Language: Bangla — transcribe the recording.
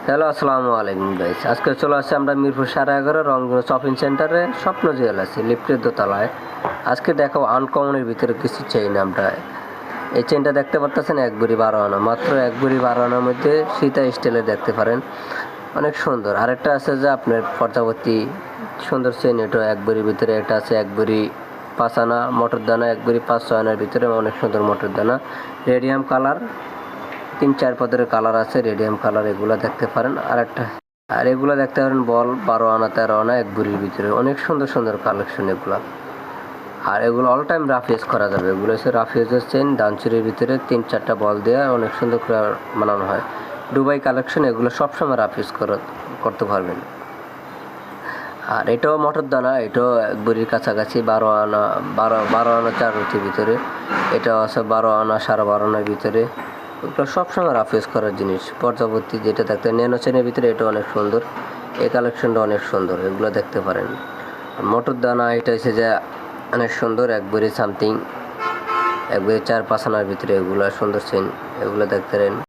হ্যালো, আসসালামু আলাইকুম গাইস। আজকে চলে আসছি আমরা মিরপুর 11.5 রংপুর শপিং সেন্টারে স্বপ্ন জুয়েলার্স লিফটের দোতলায়। আজকে দেখো আনকমনের ভিতরে কিছু চেইন। আমরা এই চেইনটা দেখতে পারতেছেন 1 ভরি 12 আনা, মাত্র 1 ভরি 12 আনার মধ্যে সীতা স্টাইলে দেখতে পারেন, অনেক সুন্দর। আরেকটা আছে যে আপনার পর্যাবর্তী সুন্দর চেইন, এটা 1 ভরির ভিতরে। এটা আছে 1 ভরি 5 আনা মোটর দানা, 1 ভরি 500 আনার ভিতরে, অনেক সুন্দর মোটর দানা, রেডিয়াম কালার, 3-4 পদের কালার আছে, রেডিয়াম কালার, এগুলো দেখতে পারেন। আর এগুলো দেখতে পারেন বল 12 আনা 13 আনা 1 ভরির ভিতরে, অনেক সুন্দর সুন্দর কালেকশন এগুলো। আর এগুলো অল টাইম রাফ ইউজ করা যাবে। এগুলো হচ্ছে রাফ ইউজের চেন, দানচুরির ভিতরে 3-4টা বল দেওয়া, অনেক সুন্দর করে বানানো হয়। দুবাই কালেকশন, এগুলো সবসময় রাফ ইউজ করতে পারবেন। আর এটাও মোটর দানা, এটাও 1 ভরির কাছাকাছি, 12 আনা 12 আনা 4 রুটির ভিতরে। এটাও আছে 12 আনা 12.5 আনার ভিতরে। এগুলো সবসময় রাফ ইউজ করার জিনিস। পর্যাবর্তী যেটা দেখতে ন্যানো চেনের ভিতরে, এটা অনেক সুন্দর, এই কালেকশনটা অনেক সুন্দর, এগুলো দেখতে পারেন। মোটর দানা এটা হচ্ছে যে অনেক সুন্দর, 1 ভরি সামথিং, 1 ভরি 4-5 আনার ভিতরে, এগুলো সুন্দর চেন, এগুলো দেখতে পারেন।